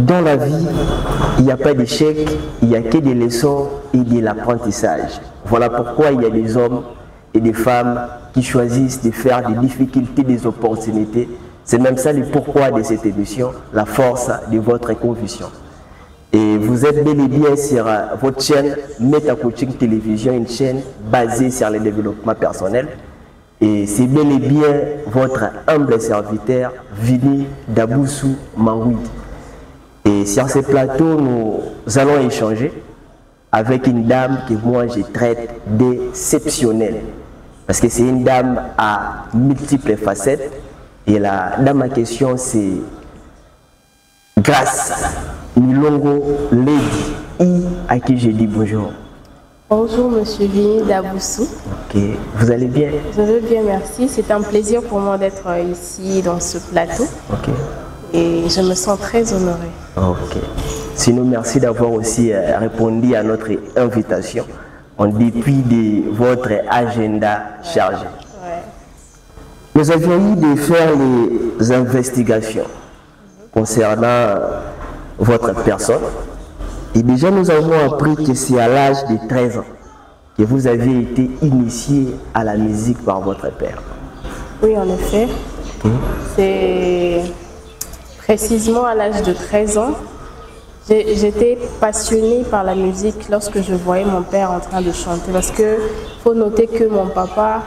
dans la vie, il n'y a pas d'échec, il n'y a que des leçons et de l'apprentissage. Voilà pourquoi il y a des hommes et des femmes qui choisissent de faire des difficultés, des opportunités. C'est même ça le pourquoi de cette émission, la force de votre conviction. Et vous êtes bel et bien sur votre chaîne Meta Coaching Télévision, une chaîne basée sur le développement personnel. Et c'est bel et bien votre humble serviteur, Vini Daboussou Mangouid. Et sur ce plateau, nous allons échanger avec une dame que moi je traite d'exceptionnelle. Parce que c'est une dame à multiples facettes. Et la dame en question, c'est Grace Milongo Lady, à qui je dis bonjour. Bonjour Monsieur Vini Daboussou. Ok, vous allez bien? Je vais bien, merci. C'est un plaisir pour moi d'être ici dans ce plateau. Ok. Et je me sens très honorée. Ok. Sinon, merci d'avoir aussi répondu à notre invitation en dépit de votre agenda chargé. Ouais. Nous avions eu de faire les investigations concernant votre personne. Et déjà, nous avons appris que c'est à l'âge de 13 ans que vous avez été initié à la musique par votre père. Oui, en effet. Okay. C'est précisément à l'âge de 13 ans. J'étais passionnée par la musique lorsque je voyais mon père en train de chanter. Parce qu'il faut noter que mon papa,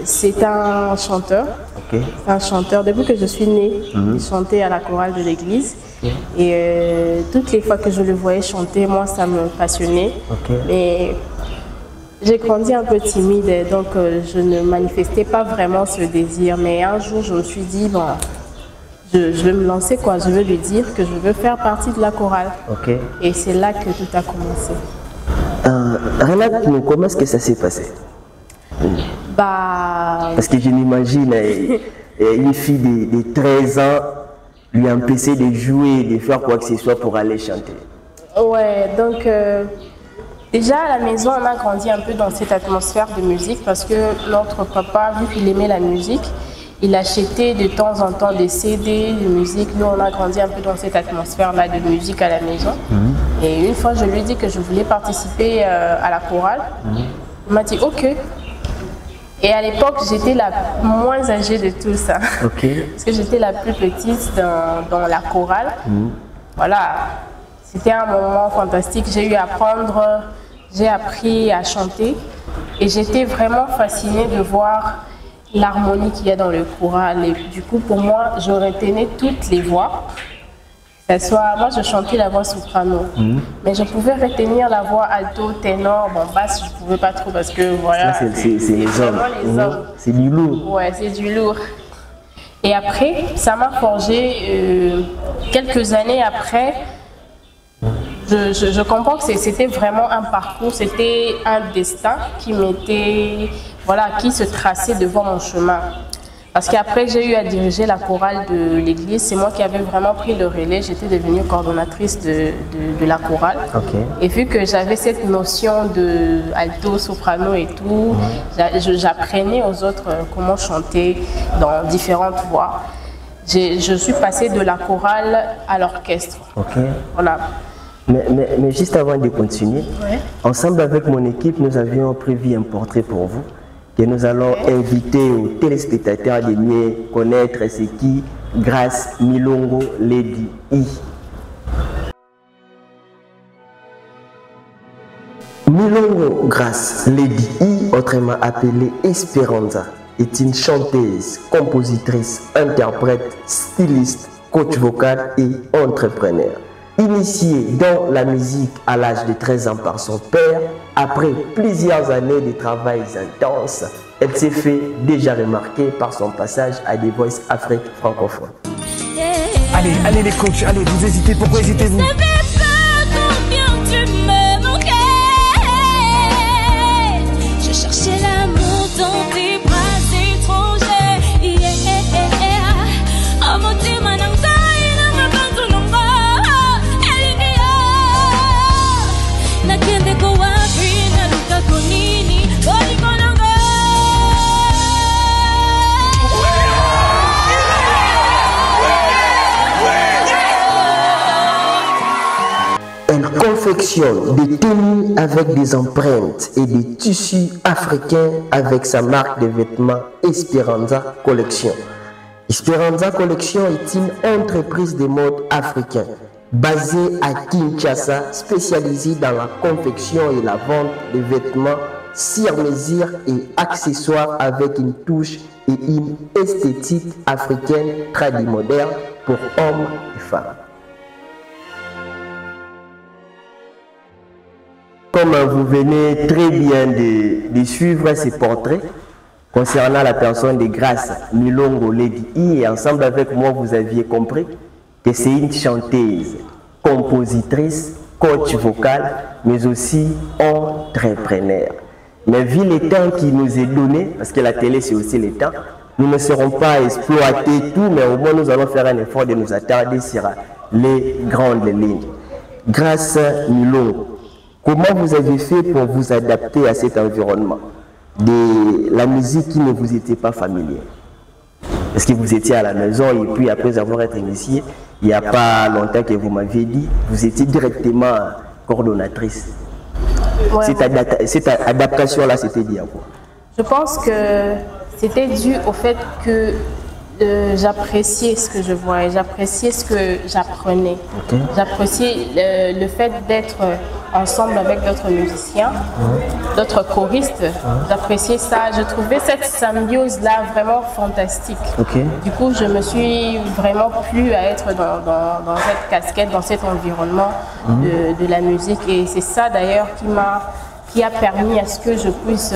c'est un chanteur. Okay. C'est un chanteur. Depuis que je suis née, il chantait à la chorale de l'église. Okay. Et toutes les fois que je le voyais chanter, moi, ça me passionnait. Okay. Mais j'ai grandi un peu timide, donc je ne manifestais pas vraiment ce désir. Mais un jour, je me suis dit, bon, je vais me lancer, quoi. Je veux lui dire que je veux faire partie de la chorale. Okay. Et c'est là que tout a commencé. Relate-nous, comment est-ce que ça s'est passé? Parce que je m'imagine une fille de 13 ans lui empêcher de jouer, de faire quoi que ce soit pour aller chanter. Ouais, donc déjà à la maison, on a grandi un peu dans cette atmosphère de musique parce que notre papa, vu qu'il aimait la musique, il achetait de temps en temps des CD de musique. Nous, on a grandi un peu dans cette atmosphère-là de musique à la maison. Et une fois, je lui ai dit que je voulais participer à la chorale. Il m'a dit OK. Et à l'époque, j'étais la moins âgée de tout ça. Okay. Parce que j'étais la plus petite dans la chorale. Voilà, c'était un moment fantastique. J'ai appris à chanter. Et j'étais vraiment fascinée de voir l'harmonie qu'il y a dans le choral. Et du coup, pour moi, je retenais toutes les voix. Moi, je chantais la voix soprano, mais je pouvais retenir la voix alto, ténor, bon, basse, je ne pouvais pas trop parce que voilà. C'est les hommes. C'est du lourd. Ouais, c'est du lourd. Et après, ça m'a forgé, quelques années après, je comprends que c'était vraiment un parcours, c'était un destin qui qui se traçait devant mon chemin. Parce qu'après, j'ai eu à diriger la chorale de l'église. C'est moi qui avais vraiment pris le relais. J'étais devenue coordonnatrice de la chorale. Okay. Et vu que j'avais cette notion de alto, soprano et tout, j'apprenais aux autres comment chanter dans différentes voix. Je suis passée de la chorale à l'orchestre. Okay. Voilà. Mais juste avant de continuer, ensemble avec mon équipe, nous avions prévu un portrait pour vous. Que nous allons inviter aux téléspectateurs de mieux connaître ce qui Grace Milongo Lady. Milongo Grace Lady, autrement appelée Esperanza, est une chanteuse, compositrice, interprète, styliste, coach vocal et entrepreneur. Initiée dans la musique à l'âge de 13 ans par son père, après plusieurs années de travail intense, elle s'est fait déjà remarquer par son passage à The Voice Afrique francophone. Allez les coachs, allez, vous hésitez, pourquoi hésitez-vous? Je cherchais l'amour dans tes bras étrangers. Oh mon Dieu, ma langue, confectionne des tenues avec des empreintes et des tissus africains avec sa marque de vêtements Esperanza Collection. Esperanza Collection est une entreprise de mode africain basée à Kinshasa, spécialisée dans la confection et la vente de vêtements sur mesure et accessoires avec une touche et une esthétique africaine tradimoderne pour hommes et femmes. Comme vous venez très bien de suivre ces portraits concernant la personne de Grace Milongo Lady I, et ensemble avec moi vous aviez compris que c'est une chanteuse, compositrice, coach vocal, mais aussi entrepreneur. Mais vu le temps qui nous est donné, parce que la télé c'est aussi le temps, nous ne serons pas exploiter tout, mais au moins nous allons faire un effort de nous attarder sur les grandes lignes. Grace Milongo, comment vous avez fait pour vous adapter à cet environnement de la musique qui ne vous était pas familière? Est-ce que vous étiez à la maison et puis après avoir été initié, il n'y a pas longtemps que vous m'aviez dit, vous étiez directement coordonnatrice. Ouais, cette adaptation-là, c'était dû à quoi? Je pense que c'était dû au fait que j'appréciais ce que je voyais, j'appréciais ce que j'apprenais. Okay. J'appréciais le fait d'être ensemble avec d'autres musiciens, d'autres choristes. J'appréciais ça. Je trouvais cette symbiose-là vraiment fantastique. Okay. Du coup, je me suis vraiment plu à être dans cette casquette, dans cet environnement de la musique. Et c'est ça d'ailleurs qui a permis à ce que je puisse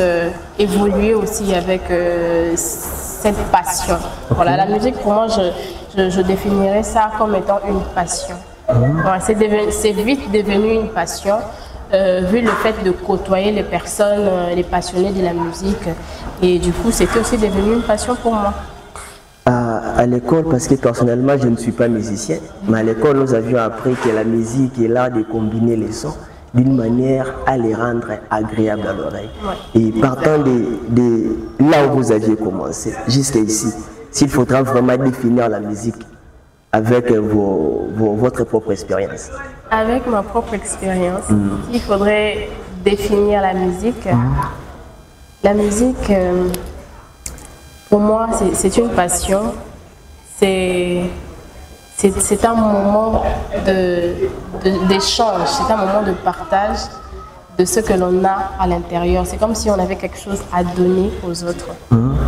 évoluer aussi avec cette passion. Okay. Voilà, la musique pour moi, je définirais ça comme étant une passion. Voilà, c'est vite devenu une passion, vu le fait de côtoyer les personnes, les passionnés de la musique. Et du coup, c'était aussi devenu une passion pour moi. À l'école, parce que personnellement, je ne suis pas musicien, mais à l'école, nous avions appris que la musique est l'art de combiner les sons d'une manière à les rendre agréables à l'oreille. Ouais. Et partant de là où vous aviez commencé, jusqu'à ici, s'il faudra vraiment définir la musique avec votre propre expérience. Avec ma propre expérience, il faudrait définir la musique. La musique, pour moi, c'est une passion. C'est un moment d'échange, c'est un moment de partage de ce que l'on a à l'intérieur. C'est comme si on avait quelque chose à donner aux autres.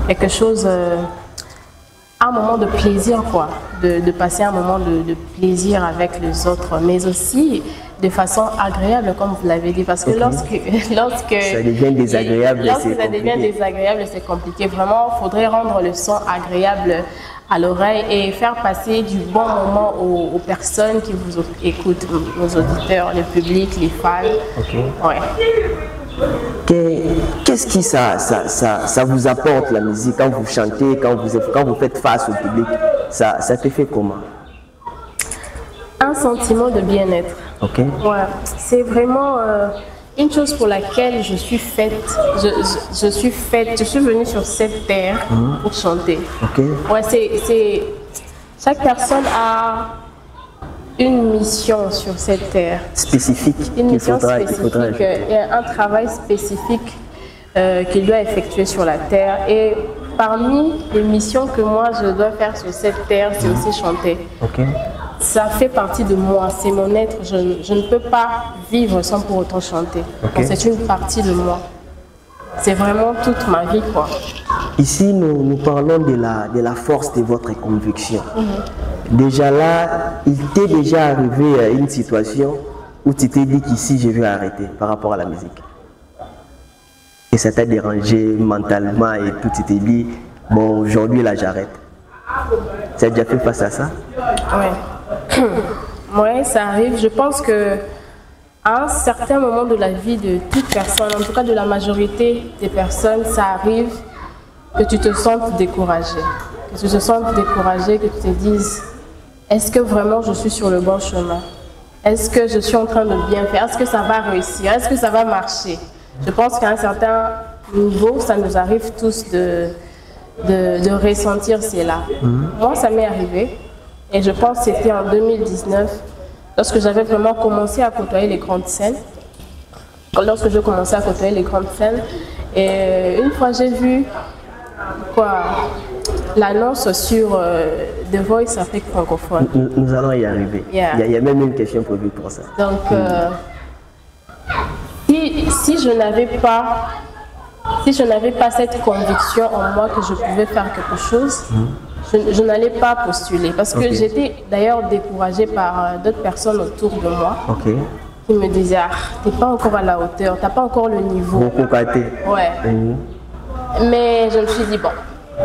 Quelque chose, un moment de plaisir, quoi. De passer un moment de plaisir avec les autres, mais aussi de façon agréable, comme vous l'avez dit. Parce que lorsque ça devient désagréable, c'est compliqué. Vraiment, il faudrait rendre le son agréable à l'oreille et faire passer du bon moment aux personnes qui vous écoutent, aux auditeurs, le public, les fans. Okay. Ouais. Qu'est-ce qui ça vous apporte, la musique, quand vous chantez, quand vous faites face au public? Ça te fait comment? Un sentiment de bien-être. Okay. Ouais. C'est vraiment une chose pour laquelle je suis faite. Je suis venue sur cette terre pour chanter. Okay. Ouais, chaque personne a une mission sur cette terre. Spécifique. Une mission spécifique et un travail spécifique qu'il doit effectuer sur la terre. Et parmi les missions que moi je dois faire sur cette terre, c'est aussi chanter. Okay. Ça fait partie de moi, c'est mon être. Je ne peux pas vivre sans pour autant chanter. Okay. C'est une partie de moi. C'est vraiment toute ma vie, quoi. Ici, nous parlons de la force de votre conviction. Déjà là, il t'est déjà arrivé à une situation où tu t'es dit qu'ici, je vais arrêter par rapport à la musique. Et ça t'a dérangé mentalement et tout, tu t'es dit, bon, aujourd'hui, là, j'arrête. Tu as déjà fait face à ça? Oui. Oui, ça arrive. Je pense que à un certain moment de la vie de toute personne, en tout cas de la majorité des personnes, ça arrive que tu te sentes découragé. Que tu te sentes découragé, que tu te dises, est-ce que vraiment je suis sur le bon chemin? Est-ce que je suis en train de bien faire? Est-ce que ça va réussir? Est-ce que ça va marcher? Je pense qu'à un certain niveau, ça nous arrive tous de ressentir cela. Moi, ça m'est arrivé. Et je pense que c'était en 2019. lorsque j'avais vraiment commencé à côtoyer les grandes scènes. Lorsque je commençais à côtoyer les grandes scènes, et une fois j'ai vu l'annonce sur The Voice Afrique francophone. Nous allons y arriver. Yeah. Il y a même une question prévue pour ça. Donc, si je n'avais pas cette conviction en moi que je pouvais faire quelque chose, je n'allais pas postuler. Parce que j'étais d'ailleurs découragée par d'autres personnes autour de moi. Qui me disaient, t'es pas encore à la hauteur, t'as pas encore le niveau. Beaucoup pâté. Ouais. Mais je me suis dit, bon,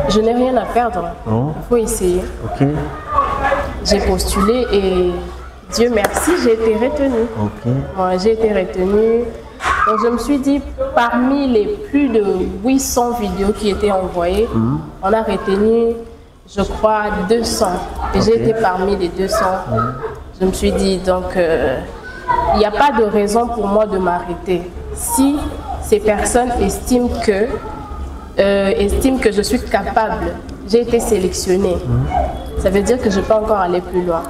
je n'ai rien à perdre, il faut essayer. J'ai postulé et Dieu merci, j'ai été retenue. Ouais, j'ai été retenue. Donc je me suis dit, parmi les plus de 800 vidéos qui étaient envoyées, on a retenu, je crois, 200. Et j'ai été parmi les 200. Je me suis dit, donc, il n'y a pas de raison pour moi de m'arrêter. Si ces personnes estiment que je suis capable, j'ai été sélectionnée, ça veut dire que je peux encore aller plus loin.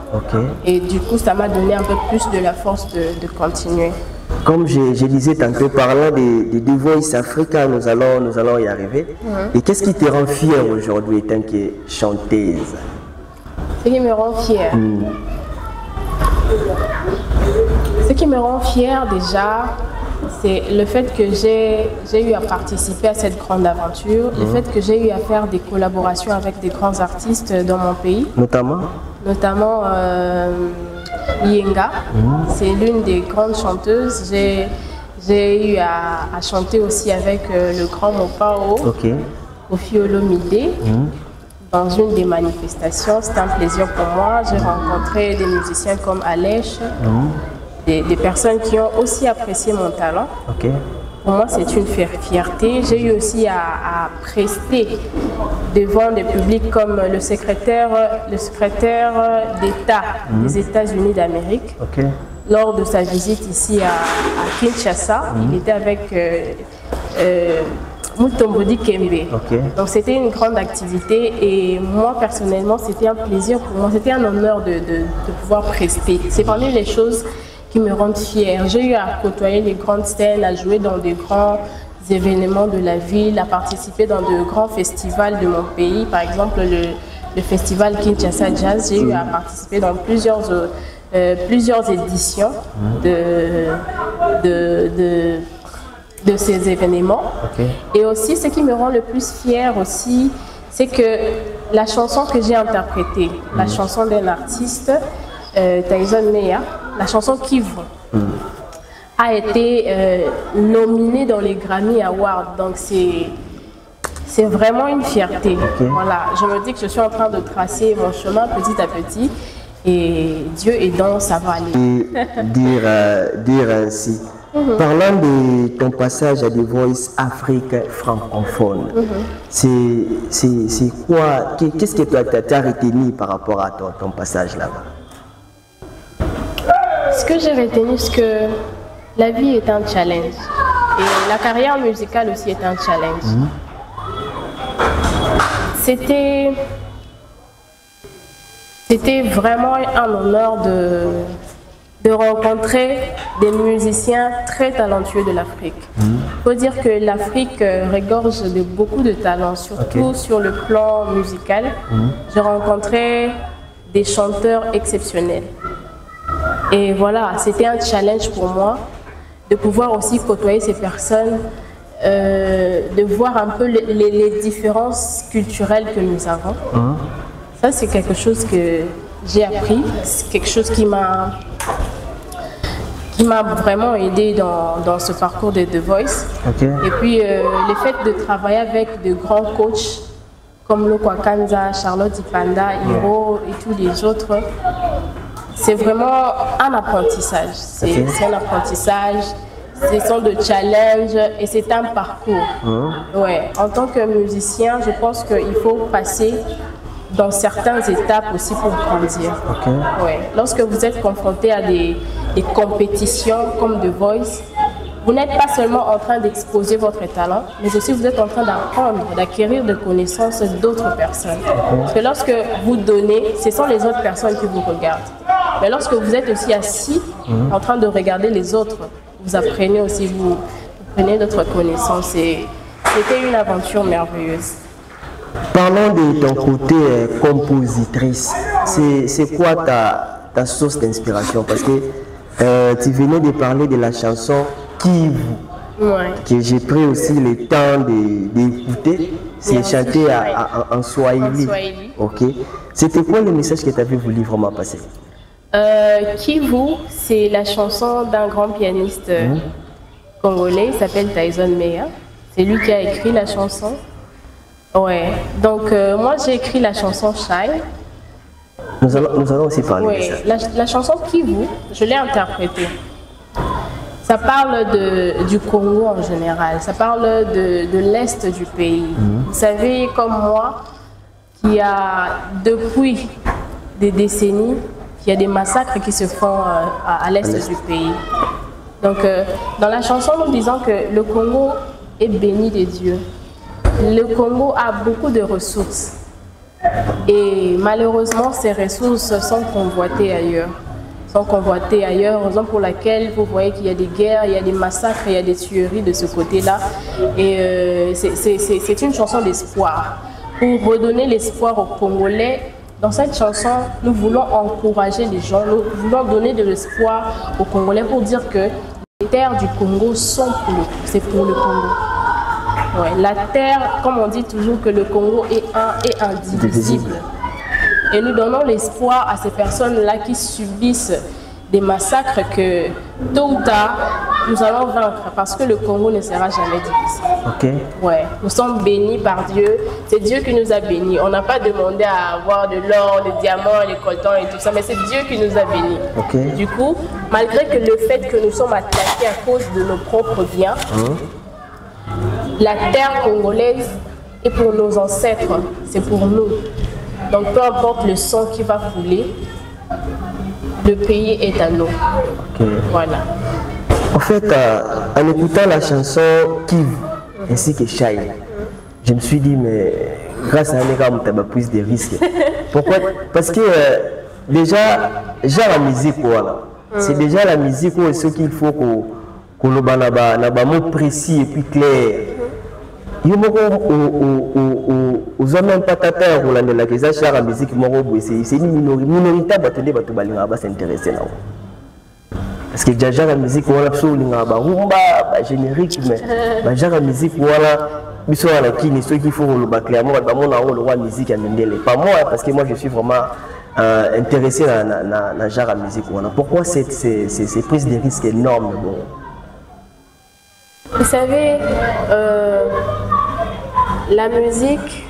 Et du coup, ça m'a donné un peu plus de la force de continuer. Comme je disais tantôt, parlant de The Voice Africa, nous allons y arriver. Et qu'est-ce qui te rend fière aujourd'hui, tant que chanteuse? Ce qui me rend fière. Ce qui me rend fière déjà, c'est le fait que j'ai eu à participer à cette grande aventure, le fait que j'ai eu à faire des collaborations avec des grands artistes dans mon pays. Notamment Yenga, c'est l'une des grandes chanteuses. J'ai eu à chanter aussi avec le grand Mopao, Kofi Olomide, dans une des manifestations. C'était un plaisir pour moi. J'ai rencontré des musiciens comme Alèche, des personnes qui ont aussi apprécié mon talent. Pour moi, c'est une fierté. J'ai eu aussi à prester devant des publics comme le secrétaire d'État des États-Unis d'Amérique. Lors de sa visite ici à Kinshasa, il était avec Mutombodi Kembe. Donc c'était une grande activité et moi personnellement, c'était un plaisir pour moi, c'était un honneur de pouvoir prester. C'est parmi les choses qui me rendent fière. J'ai eu à côtoyer les grandes scènes, à jouer dans de grands événements de la ville, à participer dans de grands festivals de mon pays. Par exemple, le festival Kinshasa Jazz, j'ai eu à participer dans plusieurs éditions de ces événements. Et aussi, ce qui me rend le plus fière aussi, c'est que la chanson que j'ai interprétée, la chanson d'un artiste, Tyson Meya, la chanson Kivu, a été nominée dans les Grammy Awards. Donc c'est vraiment une fierté. Voilà, je me dis que je suis en train de tracer mon chemin petit à petit et Dieu aidant, ça va aller. Dire ainsi. Parlant de ton passage à The Voice Afrique francophone, c'est quoi, qu'est-ce que tu as retenu par rapport à ton passage là-bas? Ce que j'ai retenu, c'est que la vie est un challenge et la carrière musicale aussi est un challenge. C'était vraiment un honneur de rencontrer des musiciens très talentueux de l'Afrique. Il faut dire que l'Afrique regorge de beaucoup de talents, surtout sur le plan musical. J'ai rencontré des chanteurs exceptionnels. Et voilà, c'était un challenge pour moi de pouvoir aussi côtoyer ces personnes, de voir un peu les différences culturelles que nous avons. Ça, c'est quelque chose que j'ai appris, c'est quelque chose qui m'a vraiment aidé dans ce parcours de The Voice. Et puis, le fait de travailler avec de grands coachs comme Lokwa Kanza, Charlotte Ipanda, Hiro et tous les autres, c'est vraiment un apprentissage. C'est un apprentissage, ce sont des challenges et c'est un parcours. Ouais. En tant que musicien, je pense qu'il faut passer dans certaines étapes aussi pour grandir. Ouais. Lorsque vous êtes confronté à des compétitions comme The Voice, vous n'êtes pas seulement en train d'exposer votre talent, mais aussi vous êtes en train d'apprendre, d'acquérir des connaissances d'autres personnes. Parce que lorsque vous donnez, ce sont les autres personnes qui vous regardent. Mais lorsque vous êtes aussi assis, en train de regarder les autres, vous apprenez aussi, vous prenez d'autres connaissances. C'était une aventure merveilleuse. Parlons de ton côté compositrice. C'est quoi ta source d'inspiration? Parce que tu venais de parler de la chanson Kivu, que j'ai pris aussi le temps d'écouter. C'est chanté en Swahili. Ok. C'était quoi le message que tu avais voulu vraiment passer? Kivu, c'est la chanson d'un grand pianiste congolais, il s'appelle Tyson Meya. C'est lui qui a écrit la chanson. Ouais. Donc moi j'ai écrit la chanson Shy. Nous allons aussi parler de ça. La chanson Kivu, je l'ai interprétée. Ça parle du Congo en général, ça parle de l'Est du pays. Vous savez, comme moi, qu'il y a depuis des décennies, qu'il y a des massacres qui se font à l'Est du pays. Donc, dans la chanson, nous disons que le Congo est béni de Dieu. Le Congo a beaucoup de ressources. Et malheureusement, ces ressources sont convoitées ailleurs. Raison pour laquelle vous voyez qu'il y a des guerres, il y a des massacres, il y a des tueries de ce côté-là. Et c'est une chanson d'espoir. Pour redonner l'espoir aux Congolais, dans cette chanson, nous voulons encourager les gens, nous voulons donner de l'espoir aux Congolais pour dire que les terres du Congo c'est pour le Congo. Ouais, la terre, comme on dit toujours que le Congo est un et indivisible. Et nous donnons l'espoir à ces personnes-là qui subissent des massacres que tôt ou tard, nous allons vaincre parce que le Congo ne sera jamais divisé. Ok. Ouais, nous sommes bénis par Dieu. C'est Dieu qui nous a bénis. On n'a pas demandé à avoir de l'or, des diamants, des coltans et tout ça, mais c'est Dieu qui nous a bénis. Okay. Du coup, malgré que le fait que nous sommes attaqués à cause de nos propres biens, la terre congolaise est pour nos ancêtres, c'est pour nous. Donc peu importe le sang qui va couler, le pays est à nous. Okay. Voilà. En fait, en écoutant la chanson Kivu ainsi que Shy, je me suis dit, mais grâce à un gars, on a plus de risques. Pourquoi? Parce que déjà, la musique, voilà. C'est déjà la musique où ce qu'il faut qu'on ait un mot précis et puis clair. Aux hommes même pas tater ou la la musique c'est une minorité qui s'intéresser là. Parce que déjà la musique voilà rumba générique mais la musique voilà biso la kini ceux qui font le clairement la musique à Mendele. Pas moi parce que moi je suis vraiment intéressé dans la genre de musique voilà. Pourquoi ces prises de risques énormes bon? Vous savez, la musique,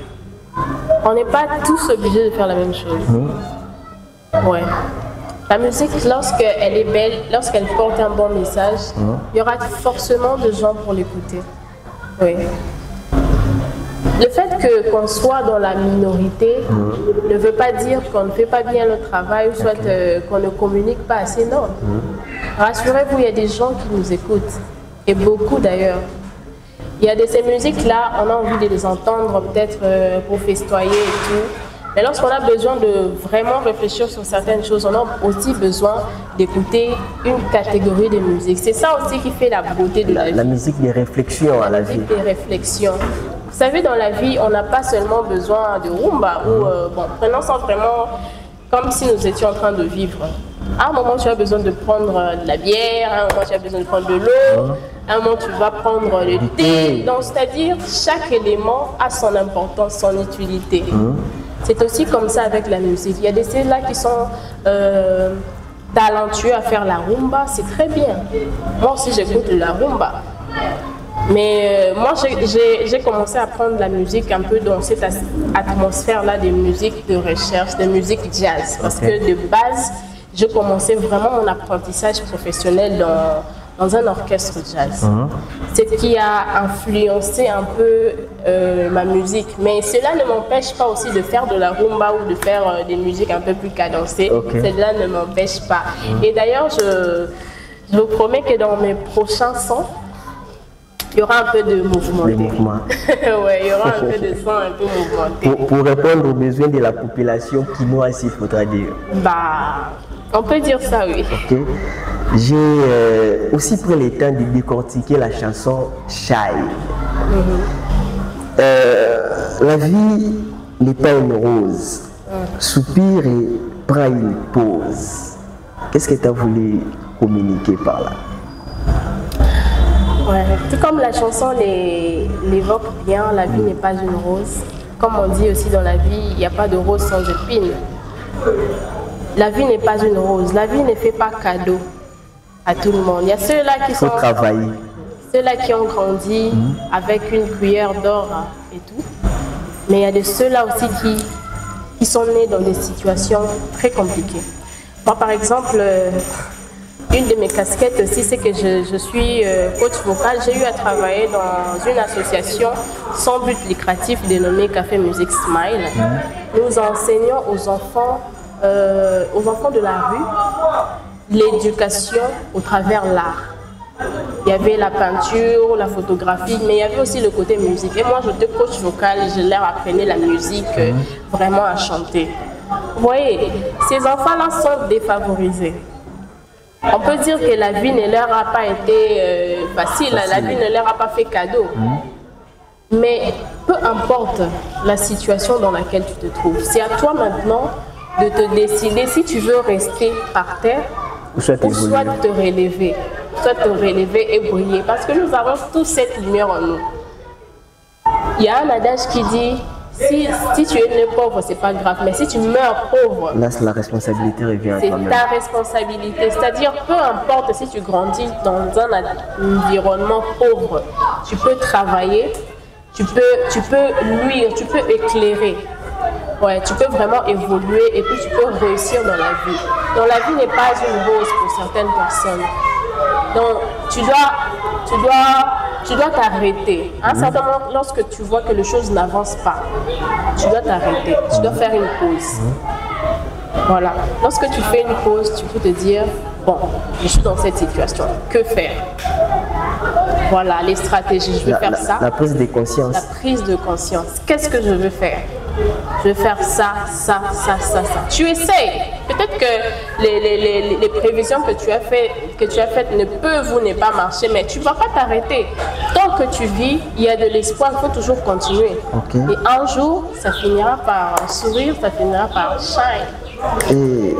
on n'est pas tous obligés de faire la même chose. Ouais. La musique, lorsqu'elle est belle, lorsqu'elle porte un bon message, il y aura forcément de gens pour l'écouter. Oui. Le fait qu'on soit dans la minorité ne veut pas dire qu'on ne fait pas bien le travail ou soit qu'on ne communique pas assez, non. Rassurez-vous, il y a des gens qui nous écoutent. Et beaucoup d'ailleurs. Il y a de ces musiques-là, on a envie de les entendre peut-être pour festoyer et tout. Mais lorsqu'on a besoin de vraiment réfléchir sur certaines choses, on a aussi besoin d'écouter une catégorie de musique. C'est ça aussi qui fait la beauté de la vie. La musique des réflexions à la vie. Des réflexions. Vous savez, dans la vie, on n'a pas seulement besoin de rumba ou prenons ça vraiment comme si nous étions en train de vivre. À un moment, tu as besoin de prendre de la bière, à un moment, tu as besoin de prendre de l'eau, à un moment, tu vas prendre le thé. Donc, c'est-à-dire, chaque élément a son importance, son utilité. C'est aussi comme ça avec la musique. Il y a des ceux-là qui sont talentueux à faire la rumba, c'est très bien. Moi aussi, j'écoute la rumba. Mais moi, j'ai commencé à prendre la musique un peu dans cette atmosphère-là de musique de recherche, de musique jazz. Parce que de base, je commençais vraiment mon apprentissage professionnel dans un orchestre jazz. C'est ce qui a influencé un peu ma musique. Mais cela ne m'empêche pas aussi de faire de la rumba ou de faire des musiques un peu plus cadencées. Cela ne m'empêche pas. Et d'ailleurs, je vous promets que dans mes prochains sons, il y aura un peu de mouvement. Ouais, il y aura un peu de son un peu mouvementé. Pour répondre aux besoins de la population quinoise, il faudra dire. On peut dire ça, oui. Ok. J'ai aussi pris le temps de décortiquer la chanson Shy. La vie n'est pas une rose. Soupire et prends une pause. Qu'est-ce que tu as voulu communiquer par là? Ouais. Tout comme la chanson l'évoque bien, la vie n'est pas une rose. Comme on dit aussi dans la vie, il n'y a pas de rose sans épines. La vie n'est pas une rose. La vie ne fait pas cadeau à tout le monde. Il y a ceux-là qui sont travailler. Ceux-là qui ont grandi avec une cuillère d'or et tout. Mais il y a de ceux-là aussi qui sont nés dans des situations très compliquées. Moi, par exemple, une de mes casquettes aussi, c'est que je suis coach vocal. J'ai eu à travailler dans une association sans but lucratif dénommée Café Musique Smile. Nous enseignons aux enfants de la rue l'éducation au travers l'art. Il y avait la peinture, la photographie, mais il y avait aussi le côté musique. Et moi, j'étais coach vocal et je leur apprenais la musique, vraiment à chanter. Vous voyez, ces enfants-là sont défavorisés. On peut dire que la vie ne leur a pas été facile, la vie ne leur a pas fait cadeau. Mais peu importe la situation dans laquelle tu te trouves, c'est à toi maintenant de te décider si tu veux rester par terre ou soit te relever. Soit te relever et briller. Parce que nous avons tous cette lumière en nous. Il y a un adage qui dit, si tu es né pauvre, c'est pas grave. Mais si tu meurs pauvre, là, la responsabilité revient à toi-même. C'est ta responsabilité. C'est-à-dire, peu importe si tu grandis dans un environnement pauvre, tu peux travailler, tu peux luire, tu peux éclairer. Ouais, tu peux vraiment évoluer et puis tu peux réussir dans la vie. Donc la vie n'est pas une rose pour certaines personnes. Donc tu dois t'arrêter. À un certain moment, lorsque tu vois que les choses n'avancent pas, tu dois t'arrêter. Tu dois faire une pause. Voilà. Lorsque tu fais une pause, tu peux te dire, bon, je suis dans cette situation. Que faire? Voilà, les stratégies. Je vais faire ça. La prise de conscience. La prise de conscience. Qu'est-ce que je veux faire? Je vais faire ça. Tu essayes. Peut-être que les prévisions que tu as faites ne peuvent ou ne pas marcher, mais tu ne vas pas t'arrêter. Tant que tu vis, il y a de l'espoir, il faut toujours continuer. Okay. Et un jour, ça finira par sourire, ça finira par shine. Et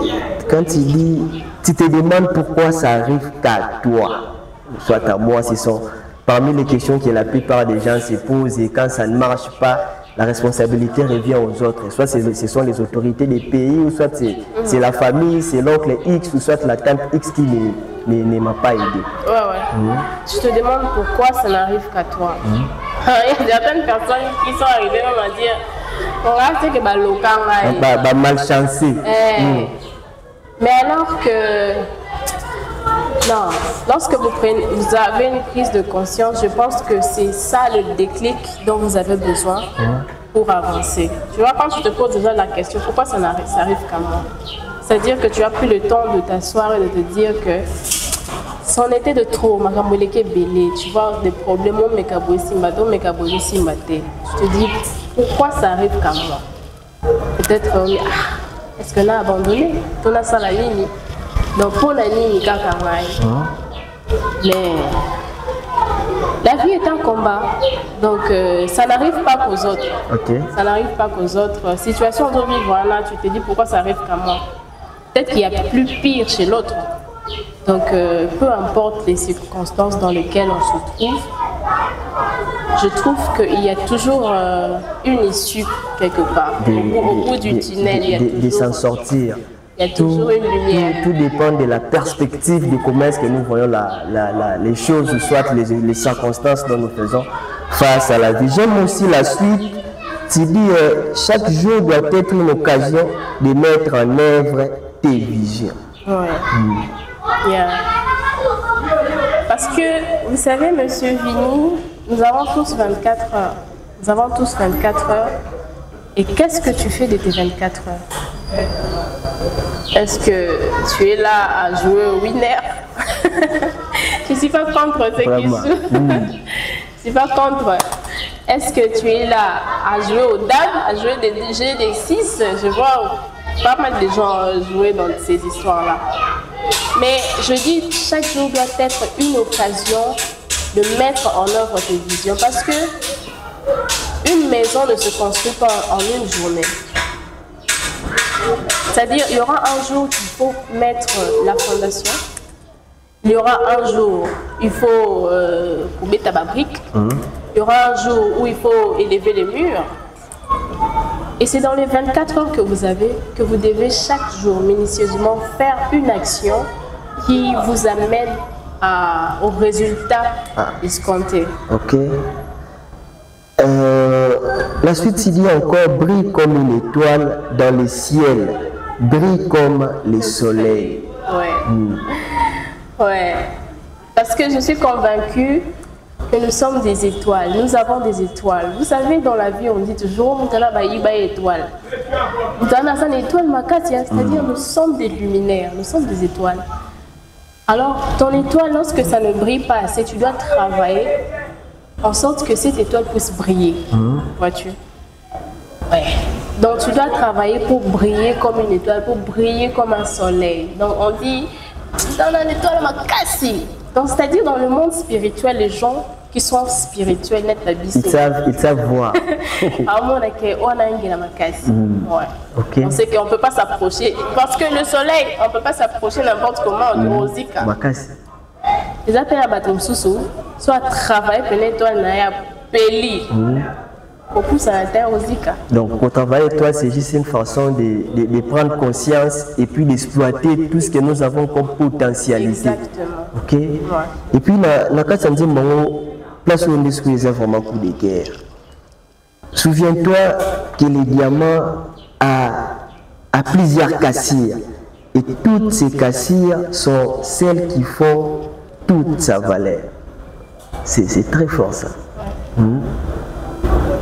quand tu te demandes pourquoi ça arrive qu'à toi, soit à moi, ce sont parmi les questions que la plupart des gens se posent, et quand ça ne marche pas, la responsabilité revient aux autres. Soit ce sont les autorités des pays, ou soit c'est la famille, c'est l'oncle X, ou soit la tante X qui ne m'a pas aidé. Ouais. Tu te demandes pourquoi ça n'arrive qu'à toi. Il y a certaines personnes qui sont arrivées même à dire, on que local malchancé. Mais alors que non, lorsque vous avez une prise de conscience, je pense que c'est ça le déclic dont vous avez besoin pour avancer. Tu vois, quand tu te poses déjà la question, pourquoi ça arrive qu'à moi? C'est-à-dire que tu as pris le temps de t'asseoir et de te dire que c'en était de trop, tu vois, des problèmes, tu te dis, pourquoi ça arrive qu'à moi? Peut-être, est-ce qu'on a abandonné? On a ça la ligne. Donc pour la ligne, mais la vie est un combat, donc ça n'arrive pas qu'aux autres. Okay. Ça n'arrive pas qu'aux autres. Situation de vie, voilà, tu te dis pourquoi ça arrive qu'à moi. Peut-être qu'il y a plus pire chez l'autre. Donc peu importe les circonstances dans lesquelles on se trouve, je trouve qu'il y a toujours une issue quelque part. Au bout du tunnel, il y a toujours s'en sortir. Il y a toujours une lumière. Tout dépend de la perspective de comment est-ce que nous voyons les choses, ou soit les circonstances dont nous faisons face à la vie. J'aime aussi la suite. Tu dis, chaque jour doit être une occasion de mettre en œuvre tes visions. Ouais. Yeah. Parce que, vous savez, Monsieur Vini, nous avons tous 24 heures. Nous avons tous 24 heures. Et qu'est-ce que tu fais de tes 24 heures? Est-ce que tu es là à jouer au winner? Je ne suis pas contre ceux qui jouent. Je ne suis pas contre. Est-ce que tu es là à jouer aux dames, à jouer des jeux des 6? Je vois pas mal de gens jouer dans ces histoires-là. Mais je dis, chaque jour doit être une occasion de mettre en œuvre tes visions. Parce que une maison ne se construit pas en une journée. C'est-à-dire, il y aura un jour qu'il faut mettre la fondation. Il y aura un jour, il faut couper ta brique. Il y aura un jour où il faut élever les murs. Et c'est dans les 24 heures que vous avez que vous devez chaque jour minutieusement faire une action qui vous amène au résultat escompté. Ok. La suite s'il dit encore, brille comme une étoile dans le ciel, brille comme le soleil. Ouais. Ouais. Parce que je suis convaincue que nous sommes des étoiles. Nous avons des étoiles. Vous savez, dans la vie, on dit toujours, étoile. C'est-à-dire, nous sommes des luminaires, nous sommes des étoiles. Alors, ton étoile, lorsque ça ne brille pas assez, tu dois travailler en sorte que cette étoile puisse briller. Vois-tu? Ouais. Donc, tu dois travailler pour briller comme une étoile, pour briller comme un soleil. Donc, on dit, dans l'étoile, ma cassie. Donc, c'est-à-dire, dans le monde spirituel, les gens qui sont spirituels, ils savent voir. Okay. On sait qu'on ne peut pas s'approcher. Parce que le soleil, on ne peut pas s'approcher n'importe comment, on dit Rosika. Les appels à Batum Soussou, soit travailler pour l'étoile, n'a peli. Pour pousser à l'intérieur Rosika. Donc, pour travailler, toi, c'est juste une façon de prendre conscience et puis d'exploiter tout ce que nous avons comme potentialité. Exactement. Ok. Ouais. Et puis, la carte, ça me dit, place où on discute les vraiment coup de guerre. Souviens-toi que le diamant a plusieurs cassires. Et toutes ces cassires sont celles qui font toute sa valeur. C'est très fort ça.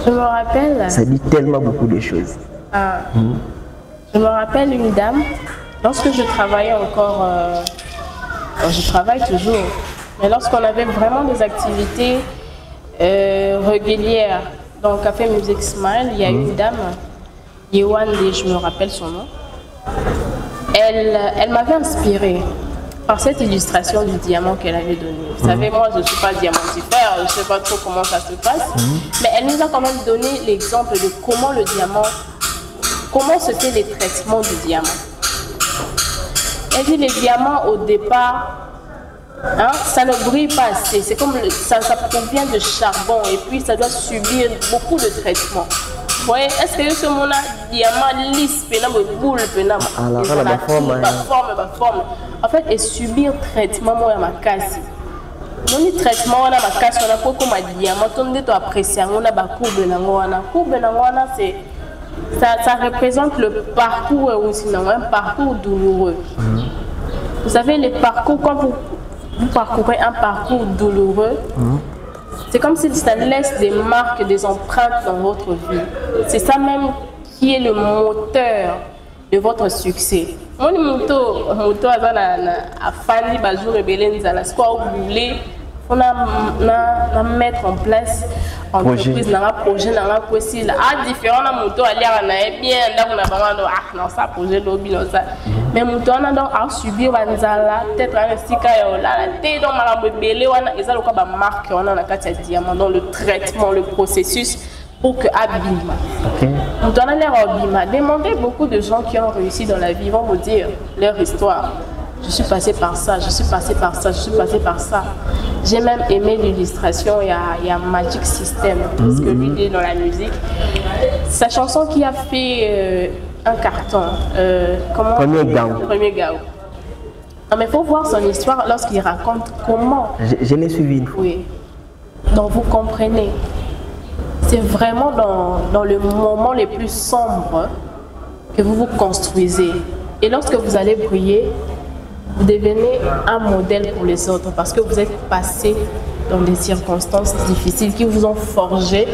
Je me rappelle. Ça dit tellement beaucoup de choses. Je me rappelle une dame, lorsque je travaillais encore, je travaille toujours, mais lorsqu'on avait vraiment des activités régulières dans le Café Music Smile, il y a une dame, Yewande, je me rappelle son nom, elle m'avait inspirée par cette illustration du diamant qu'elle avait donné. Vous savez, moi je ne suis pas diamantifère, je ne sais pas trop comment ça se passe, mais elle nous a quand même donné l'exemple de comment le diamant, comment se fait les traitements du diamant. Elle dit les diamants au départ, ça ne brille pas assez, c'est comme ça provient de charbon et puis ça doit subir beaucoup de traitements. Vous voyez, est-ce que ce mon diamant lisse, boule, forme. En fait, et subir traitement, moi, ma casse. Mon traitement, on a ma casse, on a pas comme un diamant, on doit apprécier, on a ma courbe, c'est ça représente le parcours ou sinon un parcours douloureux. Vous savez, les parcours, quand vous parcourez un parcours douloureux, c'est comme si ça laisse des marques, des empreintes dans votre vie. C'est ça même qui est le moteur de votre succès. Mon moto a fani bazou rebelle nzala soit vous voulez on a mettre en place entreprise na projet na possible à différents moto aller na bien ndako na bango non ça projet lobby non ça mais moto on a donc à subir banzala peut-être un sika yo la té donc makambo ebele wana ezalo ka ba marque on a na kati ya diamant dans le traitement le processus pour que abîme. On doit aller à Demandez beaucoup de gens qui ont réussi dans la vie, vont vous dire leur histoire. Je suis passé par ça, je suis passé par ça, je suis passé par ça. J'ai même aimé l'illustration, il y a Magic System, parce que lui il est dans la musique. Sa chanson qui a fait un carton, Premier Gao. Non, mais il faut voir son histoire lorsqu'il raconte comment. Je l'ai suivi une fois. Oui. Donc vous comprenez. C'est vraiment dans le moment le plus sombre que vous vous construisez. Et lorsque vous allez briller, vous devenez un modèle pour les autres parce que vous êtes passé dans des circonstances difficiles qui vous ont forgé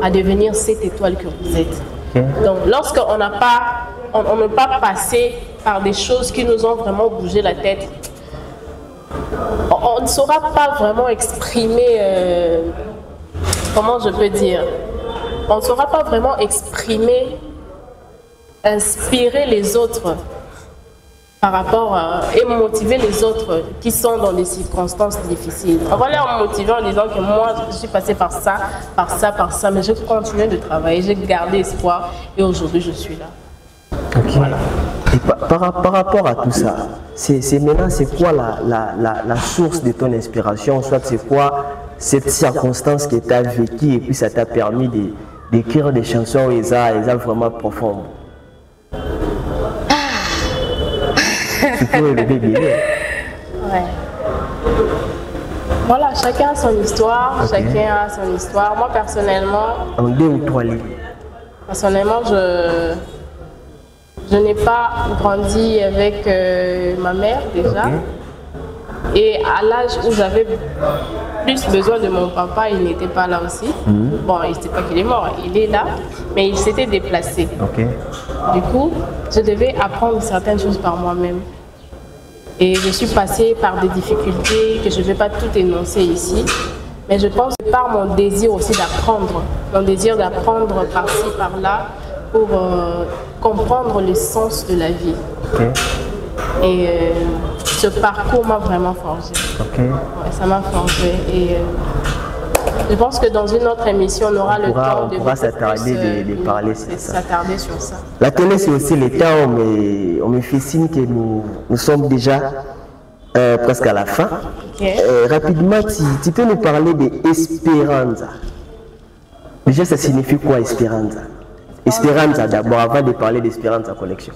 à devenir cette étoile que vous êtes. Donc lorsqu'on n'a pas, on n'est pas passé par des choses qui nous ont vraiment bougé la tête, on ne saura pas vraiment exprimer... comment je peux dire, on ne saura pas vraiment exprimer inspirer les autres par rapport et motiver les autres qui sont dans des circonstances difficiles. On va les motiver en disant que moi, je suis passée par ça, mais je continué de travailler, j'ai gardé espoir et aujourd'hui, je suis là. Ok. Voilà. Et par rapport à tout ça, maintenant, c'est quoi la source de ton inspiration? Soit c'est quoi cette circonstance que tu as vécue et puis ça t'a permis d'écrire des chansons et ça vraiment profondes? Tu peux le bébé. Ouais. Voilà, chacun a son histoire, Okay. chacun a son histoire. Moi, personnellement, En 2 ou 3 livres. personnellement, je n'ai pas grandi avec ma mère déjà. Ok. Et à l'âge où j'avais plus besoin de mon papa, il n'était pas là aussi. Bon, il ne sait pas qu'il est mort, il est là, mais il s'était déplacé. Ok. Du coup, je devais apprendre certaines choses par moi-même. Et je suis passée par des difficultés que je ne vais pas tout énoncer ici. Mais je pense que par mon désir aussi d'apprendre, mon désir d'apprendre par-ci, par-là, pour comprendre le sens de la vie. Ok. Et ce parcours m'a vraiment forgé. Ok. Ouais, ça m'a forgé. Et je pense que dans une autre émission, on aura le temps de beaucoup s'attarder plus, de parler sur ça. s'attarder sur ça. La télé, c'est aussi le temps, mais on me fait signe que nous sommes déjà presque à la fin. Ok. Rapidement, tu peux nous parler d'Esperanza. Déjà, ça signifie quoi, Esperanza? Esperanza d'abord, avant de parler d'Esperanza Collection.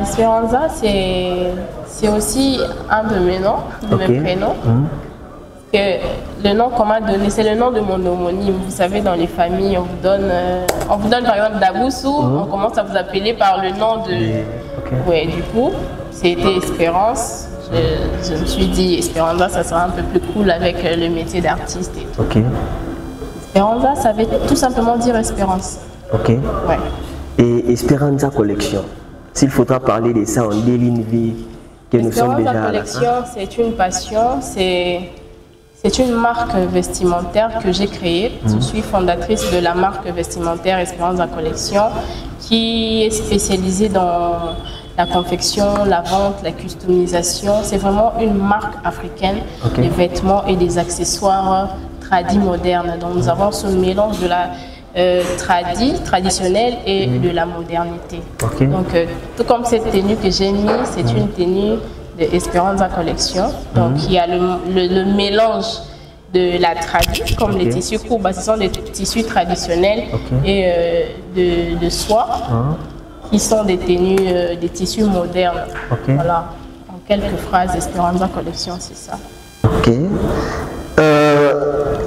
Esperanza, c'est aussi un de mes noms, de mes prénoms. Que le nom qu'on m'a donné, c'est le nom de mon homonyme. Vous savez, dans les familles, on vous donne par exemple Daboussou, on commence à vous appeler par le nom de... Ok. Ouais, du coup, c'était Espérance. Je me suis dit, Esperanza, ça sera un peu plus cool avec le métier d'artiste et tout. Ok. Esperanza, ça veut tout simplement dire espérance. Ok. Ouais. Et Esperanza Collection, s'il faudra parler de ça en daily vie, que nous sommes déjà à la Collection, fin. c'est une passion, c'est une marque vestimentaire que j'ai créée. Je suis fondatrice de la marque vestimentaire Esperanza Collection qui est spécialisée dans la confection, la vente, la customisation. C'est vraiment une marque africaine des vêtements et des accessoires tradis modernes. Donc nous avons ce mélange de la traditionnelle et de la modernité. Ok. Donc tout comme cette tenue que j'ai mise, c'est une tenue de Esperanza Collection. Donc il y a le mélange de la tradition, comme les tissus courts, ce sont des tissus traditionnels et de soie, qui sont des tenues, des tissus modernes. Voilà, en quelques phrases, Esperanza Collection, c'est ça. Ok.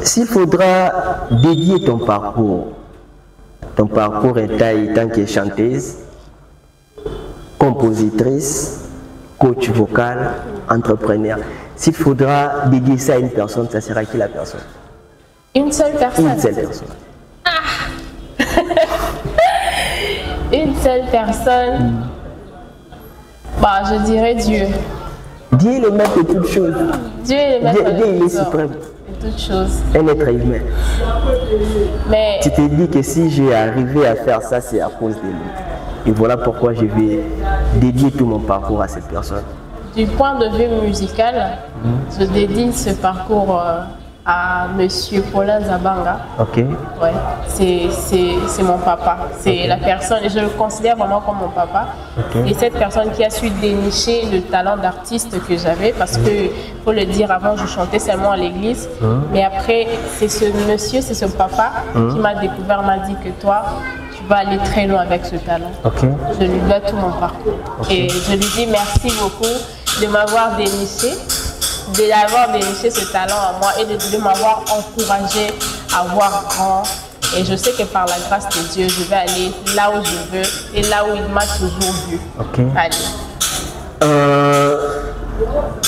S'il faudra dédier ton parcours en tant que chanteuse, compositrice, coach vocal, entrepreneur, s'il faudra dédier ça à une personne, ça sera qui la personne? Une seule personne. Une seule personne. Une seule personne. Bah, je dirais Dieu. Dieu est le maître de toutes choses. Dieu est le maître Dieu, il est de suprême. toutes choses. Un être humain. Mais Tu te dis que si j'ai arrivé à faire ça, c'est à cause de lui. Et voilà pourquoi je vais dédier tout mon parcours à cette personne. du point de vue musical, je dédie ce parcours à Monsieur Paulin Zabanga. Ok. Ouais, c'est mon papa. C'est la personne, et je le considère vraiment comme mon papa. Et cette personne qui a su dénicher le talent d'artiste que j'avais, parce que, faut le dire, avant je chantais seulement à l'église, mais après c'est ce monsieur, c'est ce papa qui m'a découvert, m'a dit que toi, tu vas aller très loin avec ce talent. Je lui dois tout mon parcours. Et je lui dis merci beaucoup de m'avoir déniché. D'avoir déniché ce talent à moi et de m'avoir encouragé à voir grand. Et je sais que par la grâce de Dieu, je vais aller là où je veux et là où il m'a toujours vu. Allez.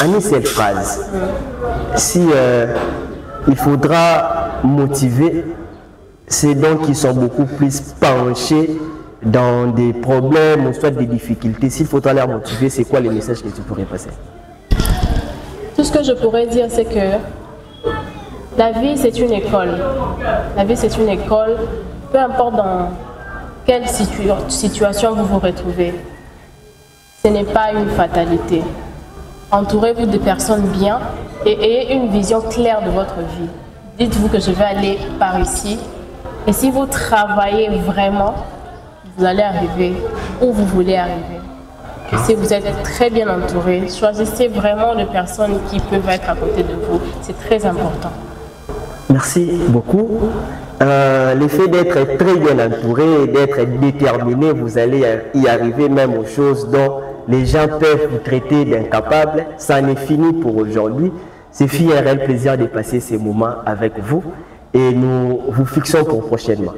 En une seule phrase, si il faudra motiver ces dons qui sont beaucoup plus penchés dans des problèmes ou soit des difficultés, s'il faudra les motiver, c'est quoi les messages que tu pourrais passer? Tout ce que je pourrais dire, c'est que la vie, c'est une école. La vie, c'est une école. Peu importe quelle situation vous vous retrouvez. Ce n'est pas une fatalité. Entourez-vous de personnes bien et ayez une vision claire de votre vie. Dites-vous que je vais aller par ici. Et si vous travaillez vraiment, vous allez arriver où vous voulez arriver. Et si vous êtes très bien entouré, choisissez vraiment les personnes qui peuvent être à côté de vous. C'est très important. Merci beaucoup. Le fait d'être très bien entouré et d'être déterminé, vous allez y arriver même aux choses dont les gens peuvent vous traiter d'incapable. Ça en est fini pour aujourd'hui. C'est un réel plaisir de passer ces moments avec vous et nous vous fixons pour prochainement.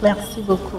Merci beaucoup.